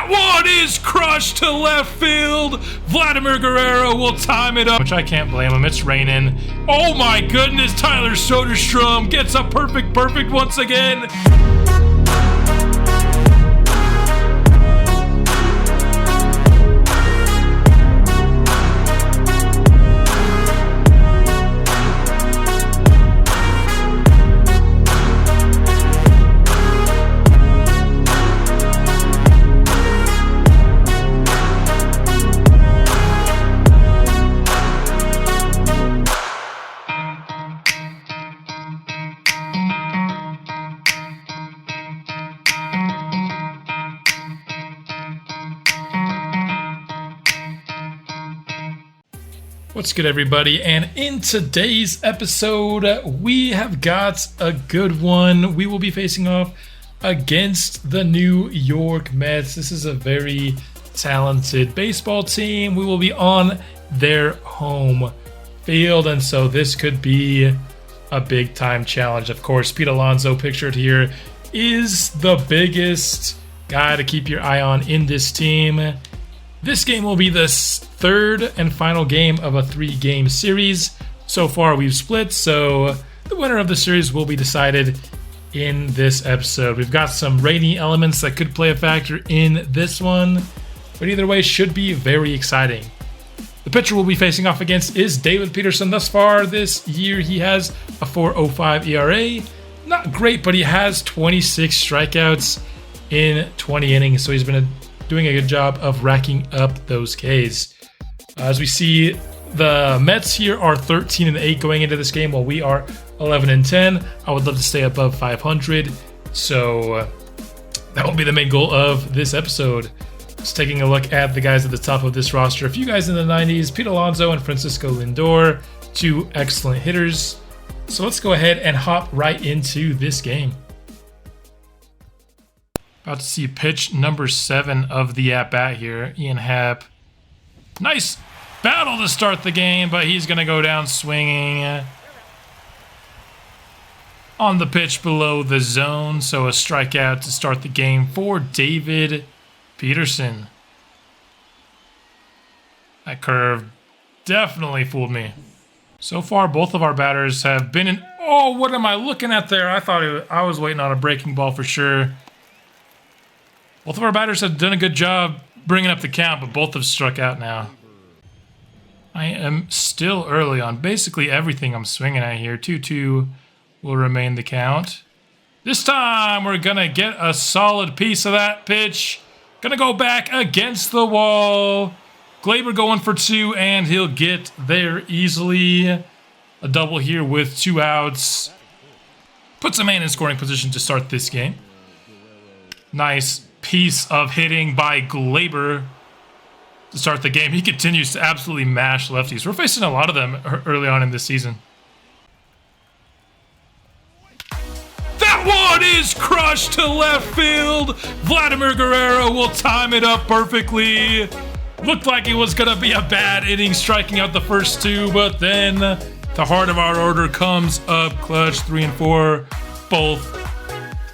That one is crushed to left field. Vladimir Guerrero will time it up, which I can't blame him. It's raining. Oh my goodness, Tyler Soderstrom gets a perfect once again. What's good, everybody? And in today's episode, we have got a good one. We will be facing off against the New York Mets. This is a very talented baseball team. We will be on their home field, and so this could be a big time challenge. Of course, Pete Alonso, pictured here, is the biggest guy to keep your eye on in this team. This game will be the third and final game of a 3-game series. So far, we've split, so the winner of the series will be decided in this episode. We've got some rainy elements that could play a factor in this one, but either way, should be very exciting. The pitcher we'll be facing off against is David Peterson. Thus far this year, he has a 4.05 ERA. Not great, but he has 26 strikeouts in 20 innings, so he's been doing a good job of racking up those Ks. As we see, the Mets here are 13-8 going into this game, while we are 11-10. I would love to stay above 500, so that will be the main goal of this episode. Just taking a look at the guys at the top of this roster. A few guys in the 90s, Pete Alonso and Francisco Lindor, two excellent hitters. So let's go ahead and hop right into this game. About to see pitch number 7 of the at-bat here. Ian Happ. Nice battle to start the game, but he's going to go down swinging on the pitch below the zone. So a strikeout to start the game for David Peterson. That curve definitely fooled me. So far, both of our batters have been in... Oh, what am I looking at there? I thought I was waiting on a breaking ball for sure. Both of our batters have done a good job bringing up the count, but both have struck out now. I am still early on basically everything I'm swinging at here. 2-2 will remain the count. This time, we're going to get a solid piece of that pitch. Going to go back against the wall. Gleyber going for 2, and he'll get there easily. A double here with 2 outs. Puts a man in scoring position to start this game. Nice piece of hitting by Gleyber to start the game. He continues to absolutely mash lefties. We're facing a lot of them early on in this season. That one is crushed to left field. Vladimir Guerrero will time it up perfectly. Looked like it was going to be a bad inning, striking out the first 2, but then the heart of our order comes up clutch. 3 and 4, both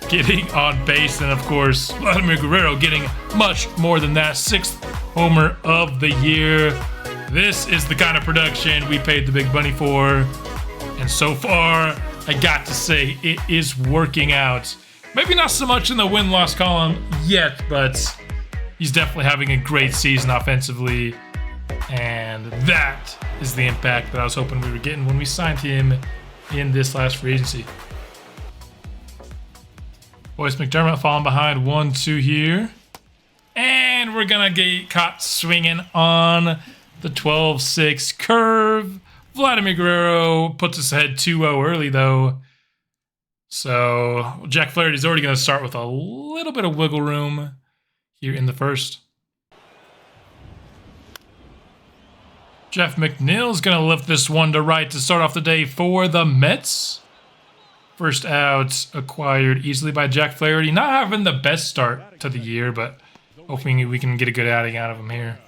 getting on base, and of course, Vladimir Guerrero getting much more than that. 6th homer of the year. This is the kind of production we paid the big money for, and so far, I got to say, it is working out. Maybe not so much in the win-loss column yet, but he's definitely having a great season offensively, and that is the impact that I was hoping we were getting when we signed him in this last free agency. Boyce McDermott falling behind 1-2 here. And we're going to get caught swinging on the 12-6 curve. Vladimir Guerrero puts us ahead 2-0 early, though. So Jack Flaherty's already going to start with a little bit of wiggle room here in the first. Jeff McNeil's going to lift this one to right to start off the day for the Mets. First out acquired easily by Jack Flaherty. Not having the best start to the year, but hoping we can get a good outing out of him here.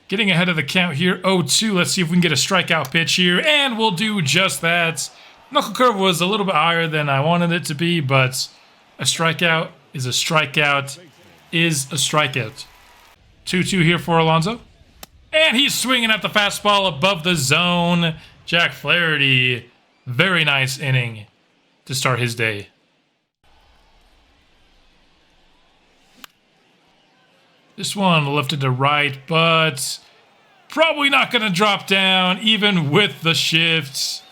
Getting ahead of the count here, 0-2. Let's see if we can get a strikeout pitch here, and we'll do just that. Knuckle curve was a little bit higher than I wanted it to be, but a strikeout is a strikeout. is a strikeout. 2-2 here for Alonso. And he's swinging at the fastball above the zone. Jack Flaherty, very nice inning to start his day. This one lifted to right, but probably not going to drop down, even with the shifts.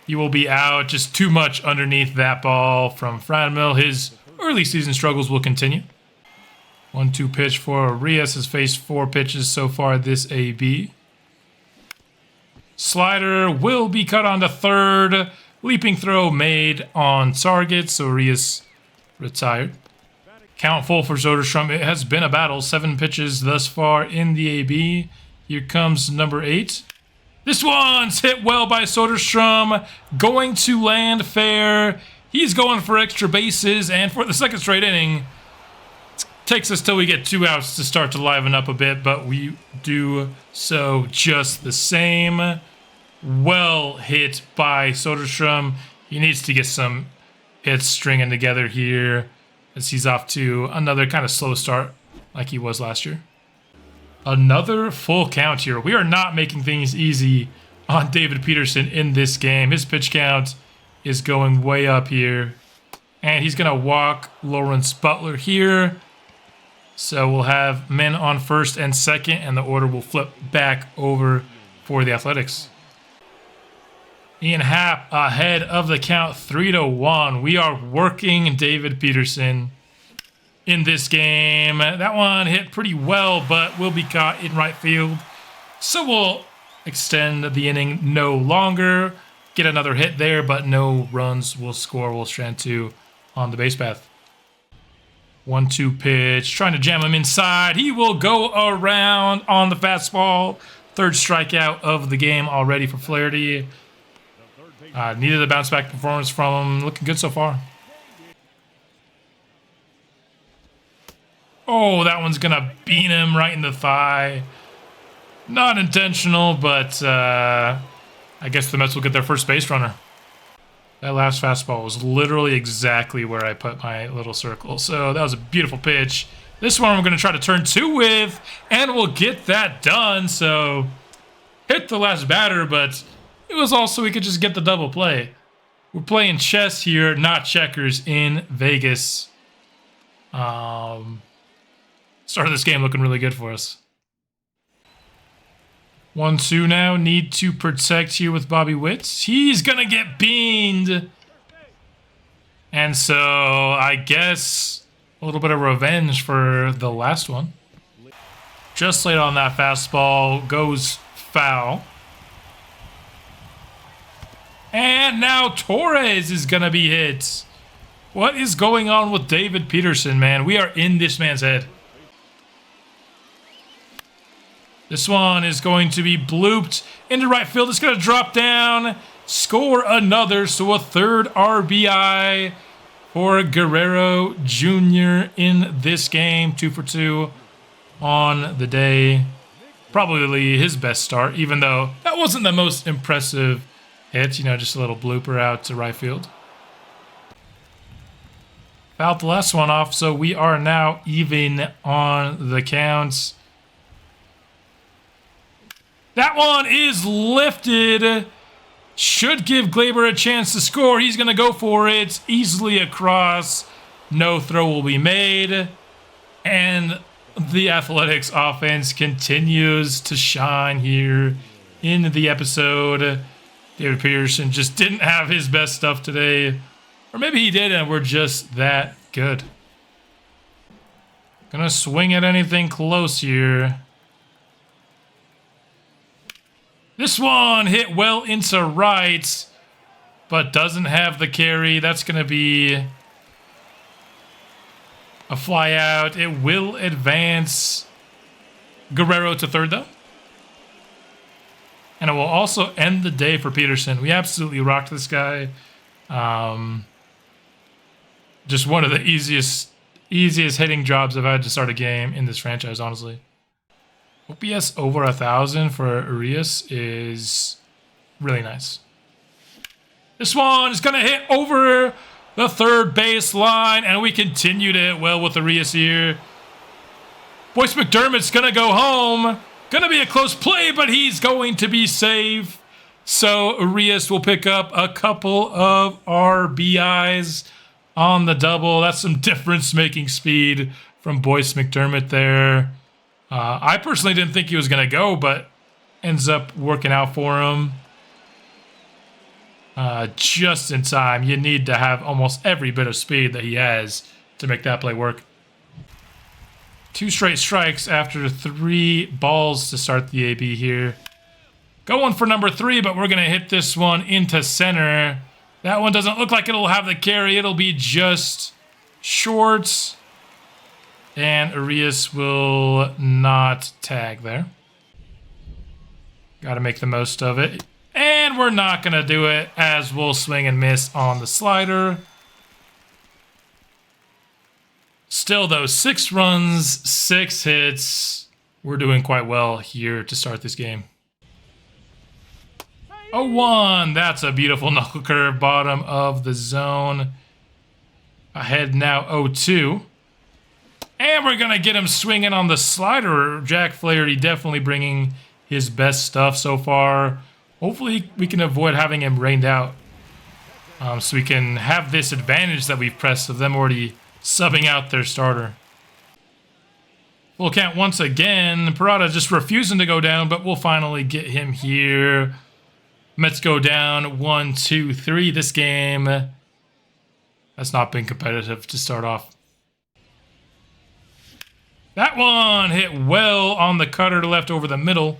He will be out. Just too much underneath that ball from Franmil. His early season struggles will continue. 1-2 pitch for Arias. Has faced 4 pitches so far this AB. Slider will be cut onto third. Leaping throw made on target, so Arias retired. Count full for Soderstrom. It has been a battle. 7 pitches thus far in the AB. Here comes number 8. This one's hit well by Soderstrom. Going to land fair. He's going for extra bases, and for the second straight inning, it takes us till we get 2 outs to start to liven up a bit, but we do so just the same. Well hit by Soderstrom. He needs to get some hits stringing together here, as he's off to another kind of slow start like he was last year. Another full count here. We are not making things easy on David Peterson in this game. His pitch count is going way up here. And he's going to walk Lawrence Butler here. So we'll have men on first and second, and the order will flip back over for the Athletics. Ian Happ ahead of the count 3-1. We are working David Peterson in this game. That one hit pretty well, but will be caught in right field. So we'll extend the inning no longer. Get another hit there, but no runs will score. We'll strand 2 on the base path. 1-2 pitch, trying to jam him inside. He will go around on the fastball. 3rd strikeout of the game already for Flaherty. Needed a bounce back performance from him. Looking good so far. Oh, that one's going to beat him right in the thigh. Not intentional, but I guess the Mets will get their first base runner. That last fastball was literally exactly where I put my little circle. So that was a beautiful pitch. This one we're going to try to turn 2 with, and we'll get that done. So hit the last batter, but it was also we could just get the double play. We're playing chess here, not checkers in Vegas. Start of this game looking really good for us. 1-2 now. Need to protect here with Bobby Witt. He's going to get beamed. And so I guess a little bit of revenge for the last one. Just late on that fastball. Goes foul. And now Torres is going to be hit. What is going on with David Peterson, man? We are in this man's head. This one is going to be blooped into right field. It's going to drop down, score another. So a 3rd RBI for Guerrero Jr. in this game. 2 for 2 on the day. Probably his best start, even though that wasn't the most impressive hit. You know, just a little blooper out to right field. Fouled the last one off, so we are now even on the counts. That one is lifted. Should give Gleyber a chance to score. He's going to go for it. Easily across. No throw will be made. And the Athletics offense continues to shine here in the episode. David Peterson just didn't have his best stuff today. Or maybe he did and we're just that good. Gonna swing at anything close here. This one hit well into right, but doesn't have the carry. That's going to be a fly out. It will advance Guerrero to 3rd, though. And it will also end the day for Peterson. We absolutely rocked this guy. Just one of the easiest hitting jobs I've had to start a game in this franchise, honestly. OPS over 1,000 for Arias is really nice. This one is going to hit over the third base line, and we continue to hit well with Arias here. Boyce McDermott's going to go home. Going to be a close play, but he's going to be safe. So Arias will pick up a couple of RBIs on the double. That's some difference-making speed from Boyce McDermott there. I personally didn't think he was going to go, but ends up working out for him. Just in time. You need to have almost every bit of speed that he has to make that play work. 2 straight strikes after 3 balls to start the AB here. Going for number 3, but we're going to hit this one into center. That one doesn't look like it'll have the carry. It'll be just short. And Arias will not tag there. Got to make the most of it. And we're not going to do it, as we'll swing and miss on the slider. Still, though, 6 runs, 6 hits. We're doing quite well here to start this game. 0-1. That's a beautiful knuckle curve, bottom of the zone. Ahead now 0-2. And we're going to get him swinging on the slider. Jack Flaherty definitely bringing his best stuff so far. Hopefully we can avoid having him rained out. So we can have this advantage that we've pressed of them already subbing out their starter. Full count once again. Parada just refusing to go down, but we'll finally get him here. Mets go down 1-2-3. This game has not been competitive to start off. That one hit well on the cutter to left over the middle,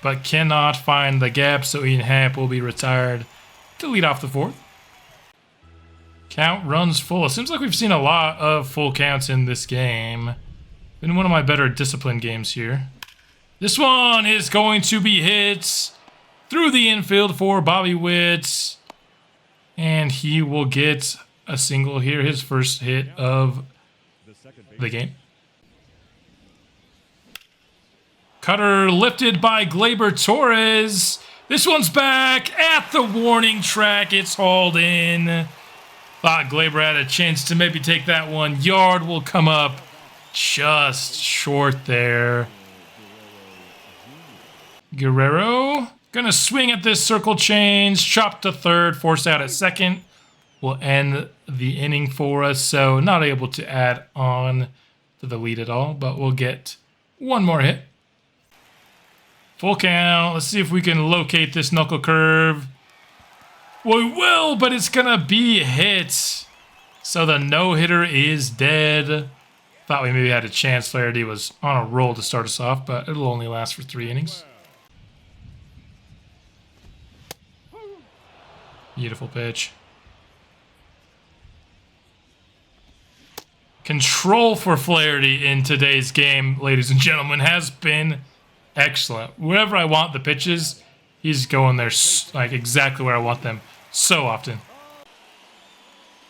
but cannot find the gap, so Ian Happ will be retired to lead off the 4th. Count runs full. It seems like we've seen a lot of full counts in this game. Been one of my better disciplined games here. This one is going to be hit through the infield for Bobby Witt. And he will get a single here, his first hit of the game. Cutter lifted by Gleyber Torres. This one's back at the warning track. It's hauled in. Thought Gleyber had a chance to maybe take that one. Yard will come up just short there. Guerrero gonna swing at this circle change. Chop to third, force out at second. Will end the inning for us. So not able to add on to the lead at all, but we'll get one more hit. Full count. Let's see if we can locate this knuckle curve. We will, but it's going to be hit. So the no-hitter is dead. Thought we maybe had a chance. Flaherty was on a roll to start us off, but it'll only last for 3 innings. Beautiful pitch. Control for Flaherty in today's game, ladies and gentlemen, has been excellent. Wherever I want the pitches, he's going there like exactly where I want them so often.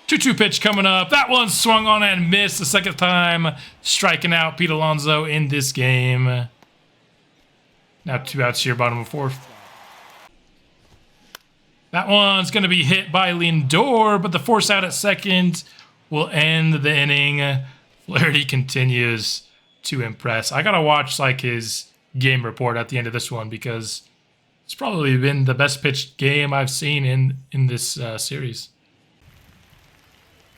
2-2 pitch coming up. That one swung on and missed the second time, striking out Pete Alonso in this game. Now 2 outs here, bottom of 4th. That one's going to be hit by Lindor, but the force out at second will end the inning. Flaherty continues to impress. I got to watch like his game report at the end of this one because it's probably been the best pitched game I've seen in this series.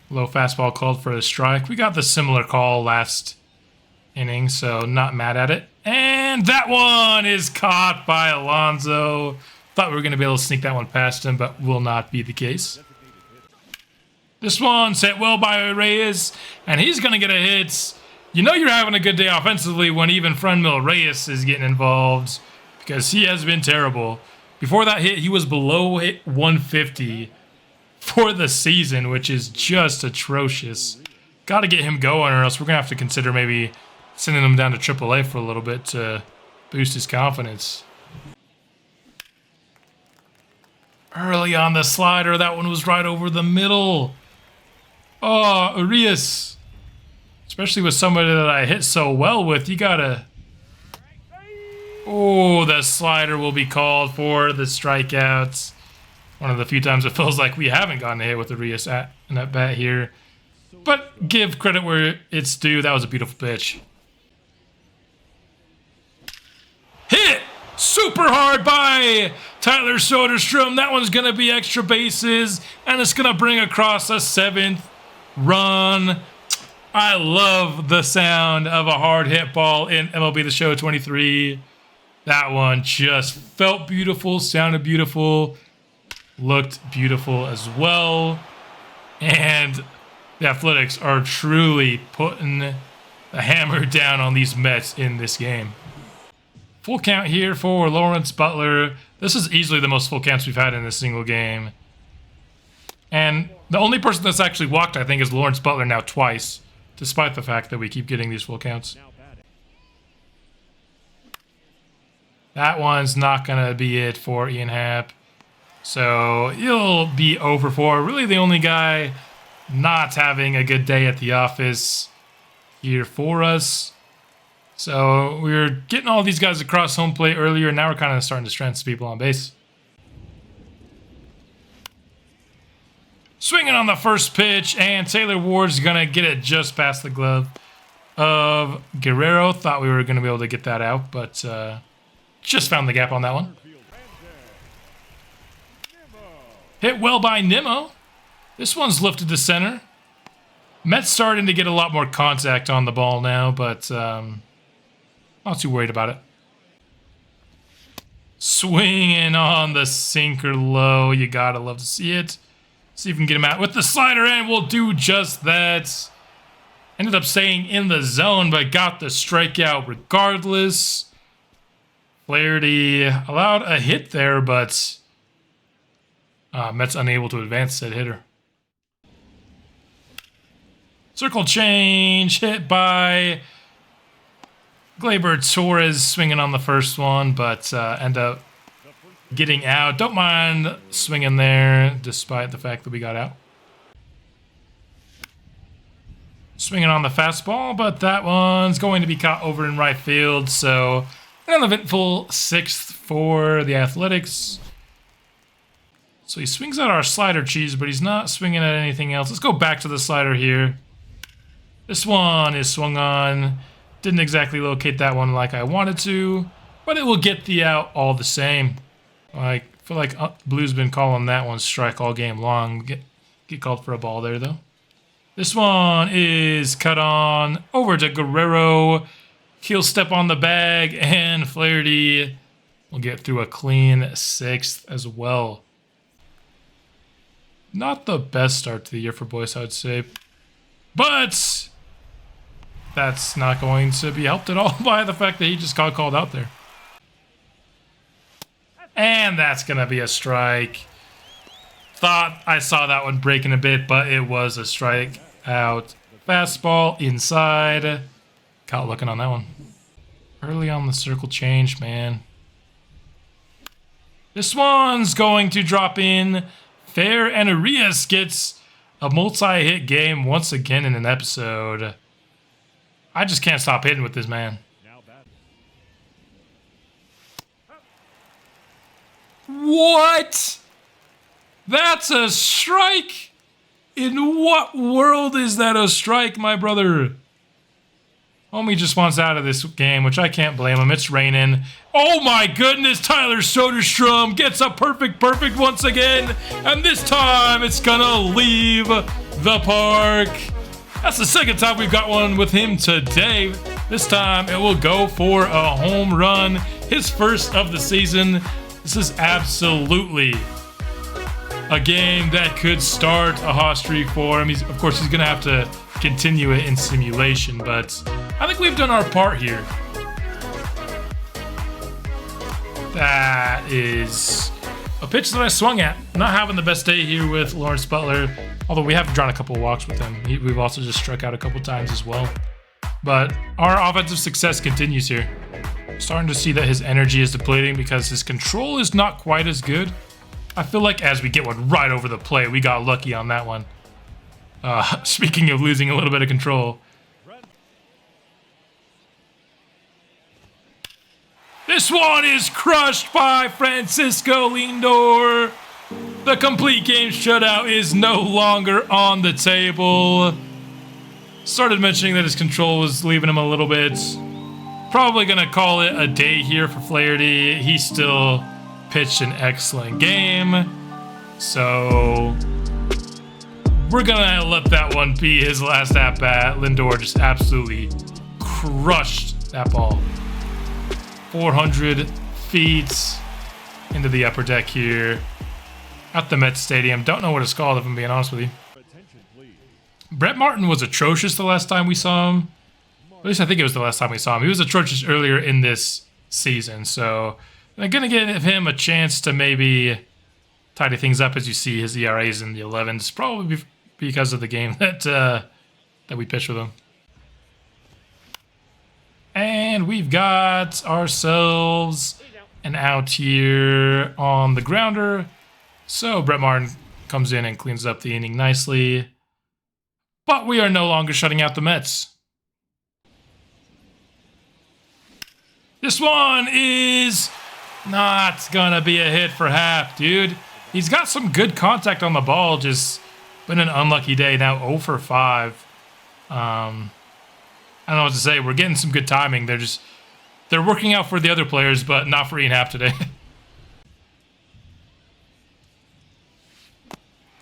Low fastball called for a strike. We got the similar call last inning, so not mad at it. And that one is caught by Alonso. Thought we were going to be able to sneak that one past him, but will not be the case. This one's hit well by Reyes, and he's going to get a hit. You know you're having a good day offensively when even Franmil Reyes is getting involved because he has been terrible. Before that hit, he was below 150 for the season, which is just atrocious. Got to get him going or else we're going to have to consider maybe sending him down to AAA for a little bit to boost his confidence. Early on the slider, that one was right over the middle. Oh, Arias. Especially with somebody that I hit so well with, you gotta... Oh, the slider will be called for the strikeouts. One of the few times it feels like we haven't gotten a hit with Arias at bat here. But give credit where it's due. That was a beautiful pitch. Hit super hard by Tyler Soderstrom. That one's going to be extra bases, and it's going to bring across a 7th run. I love the sound of a hard hit ball in MLB the Show 23. That one just felt beautiful, sounded beautiful, looked beautiful as well. And the Athletics are truly putting the hammer down on these Mets in this game. Full count here for Lawrence Butler. This is easily the most full counts we've had in a single game. And the only person that's actually walked, I think, is Lawrence Butler now twice, despite the fact that we keep getting these full counts. That one's not going to be it for Ian Happ. So he'll be over for really the only guy not having a good day at the office here for us. So we were getting all these guys across home plate earlier, and now we're kind of starting to strand some people on base. Swinging on the first pitch, and Taylor Ward's going to get it just past the glove of Guerrero. Thought we were going to be able to get that out, but just found the gap on that one. Hit well by Nimmo. This one's lifted to center. Mets starting to get a lot more contact on the ball now, but not too worried about it. Swinging on the sinker low. You gotta love to see it. See if we can get him out with the slider, and we'll do just that. Ended up staying in the zone, but got the strikeout regardless. Flaherty allowed a hit there, but Mets unable to advance said hitter. Circle change, hit by Gleyber Torres, swinging on the first one, but end up getting out. Don't mind swinging there, despite the fact that we got out. Swinging on the fastball, but that one's going to be caught over in right field, so an eventful 6th for the Athletics. So he swings at our slider cheese, but he's not swinging at anything else. Let's go back to the slider here. This one is swung on. Didn't exactly locate that one like I wanted to, but it will get the out all the same. I feel like Blue's been calling that one strike all game long. Get called for a ball there, though. This one is cut on over to Guerrero. He'll step on the bag, and Flaherty will get through a clean 6th as well. Not the best start to the year for Boyce, I would say. But that's not going to be helped at all by the fact that he just got called out there. And that's going to be a strike. Thought I saw that one breaking a bit, but it was a strike out. Fastball inside. Caught looking on that one. Early on the circle change, man. This one's going to drop in. Fair, and Arias gets a multi-hit game once again in an episode. I just can't stop hitting with this man. What? That's a strike? In what world is that a strike, my brother? Homie just wants out of this game, which I can't blame him. It's raining. Oh my goodness, Tyler Soderstrom gets a perfect once again. And this time it's gonna leave the park. That's the second time we've got one with him today. This time it will go for a home run. His first of the season. This is absolutely a game that could start a hot streak for him. Of course, he's gonna have to continue it in simulation, but I think we've done our part here. That is a pitch that I swung at. Not having the best day here with Lawrence Butler, although we have drawn a couple of walks with him. We've also just struck out a couple times as well. But our offensive success continues here. Starting to see that his energy is depleting because his control is not quite as good. I feel like as we get one right over the plate, we got lucky on that one. Speaking of losing a little bit of control. This one is crushed by Francisco Lindor. The complete game shutout is no longer on the table. Started mentioning that his control was leaving him a little bit. Probably going to call it a day here for Flaherty. He still pitched an excellent game. So we're going to let that one be his last at-bat. Lindor just absolutely crushed that ball. 400 feet into the upper deck here at the Mets Stadium. Don't know what it's called, if I'm being honest with you. Brett Martin was atrocious the last time we saw him. At least I think it was the last time we saw him. He was atrocious earlier in this season. So I'm going to give him a chance to maybe tidy things up. As you see, his ERA is in the 11s. Probably because of the game that we pitched with him. And we've got ourselves an out here on the grounder. So Brett Martin comes in and cleans up the inning nicely. But we are no longer shutting out the Mets. This one is not gonna be a hit for Happ, dude. He's got some good contact on the ball, just been an unlucky day. Now 0 for 5. I don't know what to say. We're getting some good timing. They're working out for the other players, but not for Ian Happ today.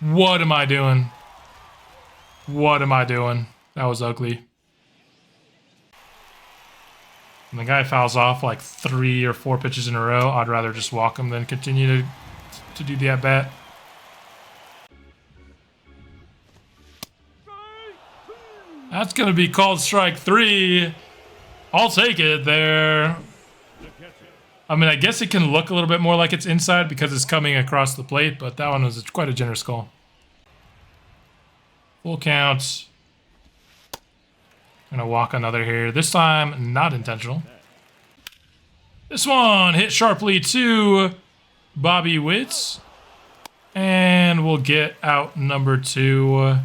What am I doing? What am I doing? That was ugly. And the guy fouls off like 3 or 4 pitches in a row. I'd rather just walk him than continue to do the at-bat. That's going to be called strike 3. I'll take it there. I mean, I guess it can look a little bit more like it's inside because it's coming across the plate, but that one was quite a generous call. Full count. Gonna walk another here. This time, not intentional. This one hit sharply to Bobby Witt. And we'll get out number 2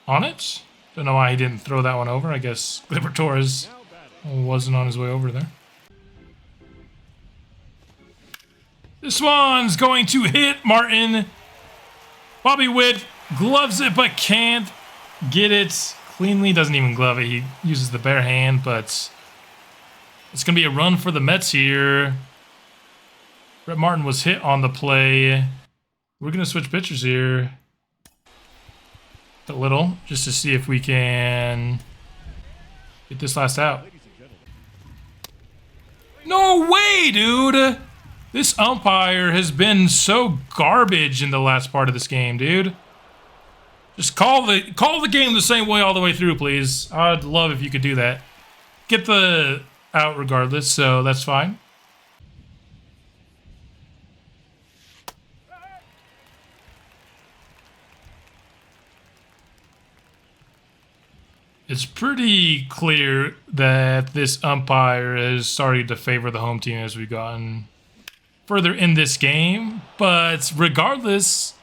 on it. Don't know why he didn't throw that one over. I guess Gleyber Torres wasn't on his way over there. This one's going to hit Martin. Bobby Witt gloves it but can't get it cleanly. Doesn't even glove it. He uses the bare hand, but it's going to be a run for the Mets here. Brett Martin was hit on the play. We're going to switch pitchers here a little just to see if we can get this last out. No way, dude! This umpire has been so garbage in the last part of this game, dude. Just call the game the same way all the way through, please. I'd love if you could do that. Get the out regardless, so that's fine. It's pretty clear that this umpire is starting to favor the home team as we've gotten further in this game, but regardless,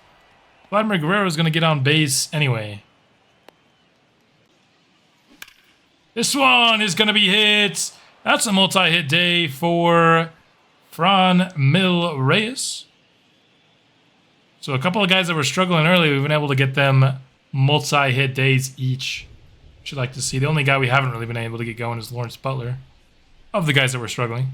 Vladimir Guerrero is going to get on base anyway. This one is going to be hit. That's a multi-hit day for Franmil Reyes. So a couple of guys that were struggling early, we've been able to get them multi-hit days each. Which I'd like to see. The only guy we haven't really been able to get going is Lawrence Butler, of the guys that were struggling.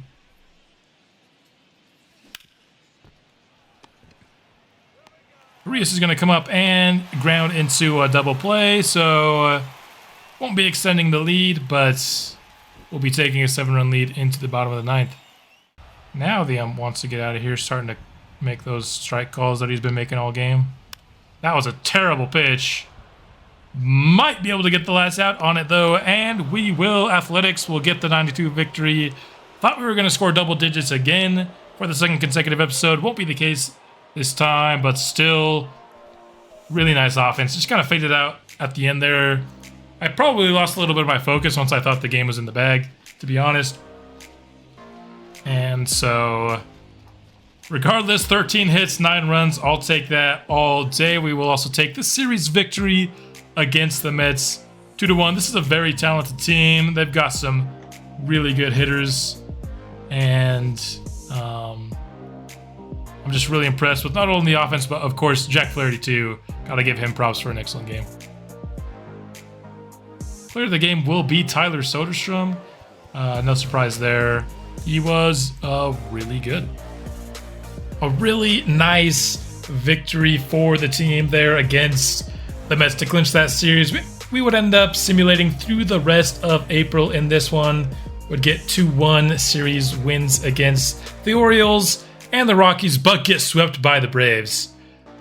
Reyes is going to come up and ground into a double play, so won't be extending the lead, but we'll be taking a 7-run lead into the bottom of the 9th. Now the ump wants to get out of here, starting to make those strike calls that he's been making all game. That was a terrible pitch. Might be able to get the last out on it, though, and we will. Athletics will get the 92 victory. Thought we were going to score double digits again for the second consecutive episode. Won't be the case this time, but still really nice offense. Just kind of faded out at the end there. I probably lost a little bit of my focus once I thought the game was in the bag, to be honest. And so, regardless, 13 hits, 9 runs. I'll take that all day. We will also take the series victory against the Mets 2-1. This is a very talented team. They've got some really good hitters, and I'm just really impressed with not only the offense, but of course Jack Flaherty too. Gotta give him props for an excellent game. Player of the game will be Tyler Soderstrom. No surprise there. He was really good. A really nice victory for the team there against the Mets to clinch that series. We would end up simulating through the rest of April in this one. Would get 2-1 series wins against the Orioles and the Rockies, but get swept by the Braves.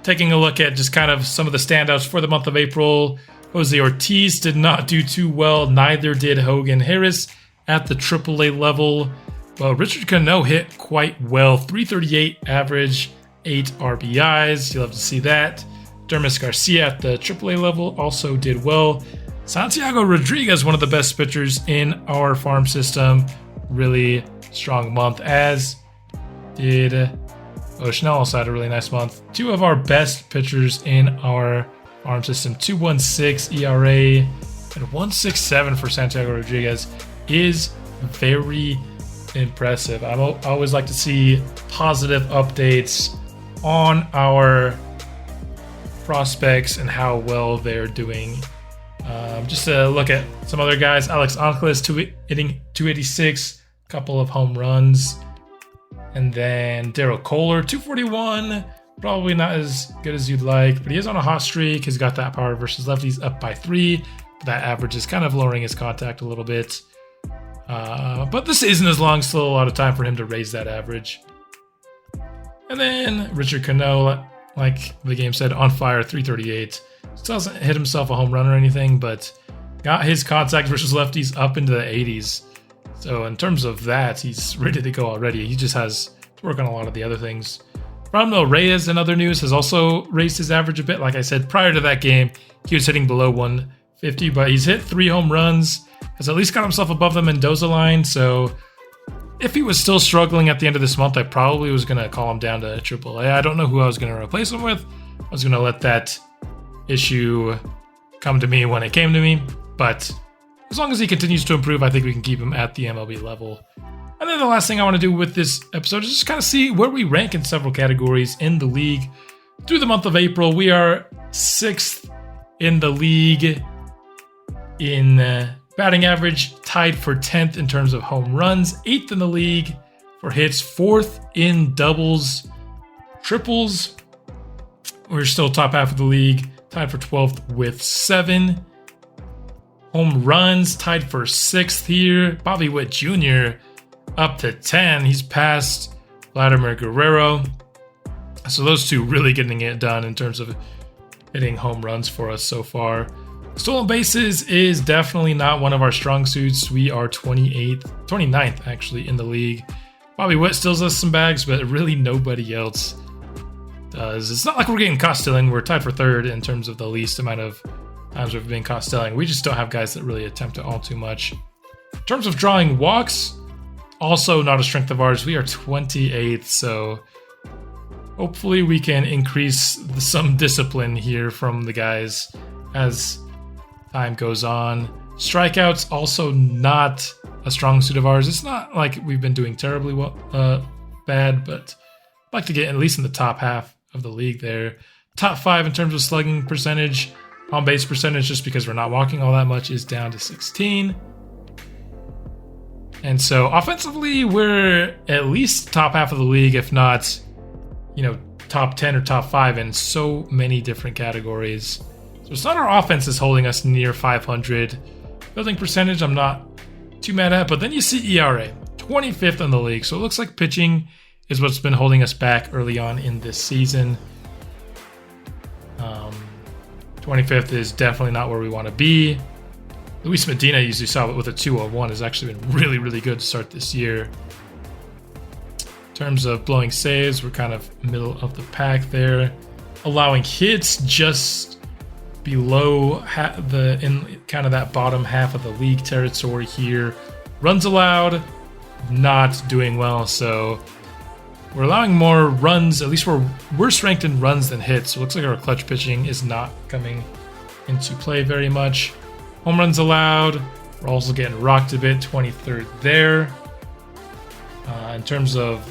Taking a look at just kind of some of the standouts for the month of April, Jose Ortiz did not do too well. Neither did Hogan Harris at the AAA level. Well, Richard Cano hit quite well. 338 average, 8 RBIs. You'll have to see that. Dermis Garcia at the AAA level also did well. Santiago Rodriguez, one of the best pitchers in our farm system. Really strong month, as did Chanel also had a really nice month. Two of our best pitchers in our farm system, 2.16 ERA and 1.67 for Santiago Rodriguez is very impressive. I always like to see positive updates on our prospects and how well they're doing. Just to look at some other guys, Alex Angeles hitting 286, a couple of home runs. And then Daryl Kohler, 241, probably not as good as you'd like, but he is on a hot streak. He's got that power versus lefties up by 3. But that average is kind of lowering his contact a little bit. But this isn't as long, still a lot of time for him to raise that average. And then Richard Cano, like the game said, on fire, 338. Still hasn't hit himself a home run or anything, but got his contact versus lefties up into the 80s. So in terms of that, he's ready to go already. He just has to work on a lot of the other things. Ramon Reyes, in other news, has also raised his average a bit. Like I said, prior to that game, he was hitting below 150, but he's hit 3 home runs, has at least got himself above the Mendoza line. So if he was still struggling at the end of this month, I probably was going to call him down to AAA. I don't know who I was going to replace him with. I was going to let that issue come to me when it came to me, but as long as he continues to improve, I think we can keep him at the MLB level. And then the last thing I want to do with this episode is just kind of see where we rank in several categories in the league. Through the month of April, we are 6th in the league in batting average, tied for 10th in terms of home runs, 8th in the league for hits, 4th in doubles, triples. We're still top half of the league, tied for 12th with 7. Home runs, tied for 6th here. Bobby Witt Jr. up to 10. He's passed Vladimir Guerrero. So those two really getting it done in terms of hitting home runs for us so far. Stolen bases is definitely not one of our strong suits. We are 29th actually in the league. Bobby Witt still has some bags, but really nobody else does. It's not like we're getting caught stealing. We're tied for 3rd in terms of the least amount of times we've been caught stealing. We just don't have guys that really attempt it all too much. In terms of drawing walks, also not a strength of ours. We are 28th, so hopefully we can increase some discipline here from the guys as time goes on. Strikeouts, also not a strong suit of ours. It's not like we've been doing terribly bad, but I'd like to get at least in the top half of the league there. Top 5 in terms of slugging percentage. On base percentage, just because we're not walking all that much, is down to 16. And so offensively, we're at least top half of the league, if not, top 10 or top 5 in so many different categories. So it's not our offense is holding us near 500. Building percentage, I'm not too mad at, but then you see ERA, 25th in the league. So it looks like pitching is what's been holding us back early on in this season. 25th is definitely not where we want to be. Luis Medina, usually saw it with a 201, has actually been really, really good to start this year. In terms of blowing saves, we're kind of middle of the pack there. Allowing hits just below in kind of that bottom half of the league territory here. Runs allowed, not doing well, so we're allowing more runs. At least we're worse ranked in runs than hits. So it looks like our clutch pitching is not coming into play very much. Home runs allowed. We're also getting rocked a bit, 23rd there. In terms of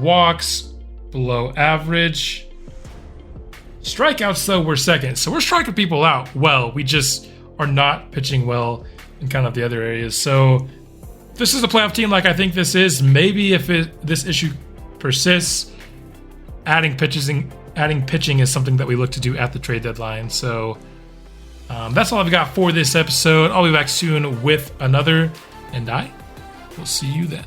walks, below average. Strikeouts, though, we're second. So we're striking people out well. We just are not pitching well in kind of the other areas. So this is a playoff team like I think this is. Maybe if this issue persists, adding pitching is something that we look to do at the trade deadline. So that's all I've got for this episode. I'll be back soon with another, and I will see you then.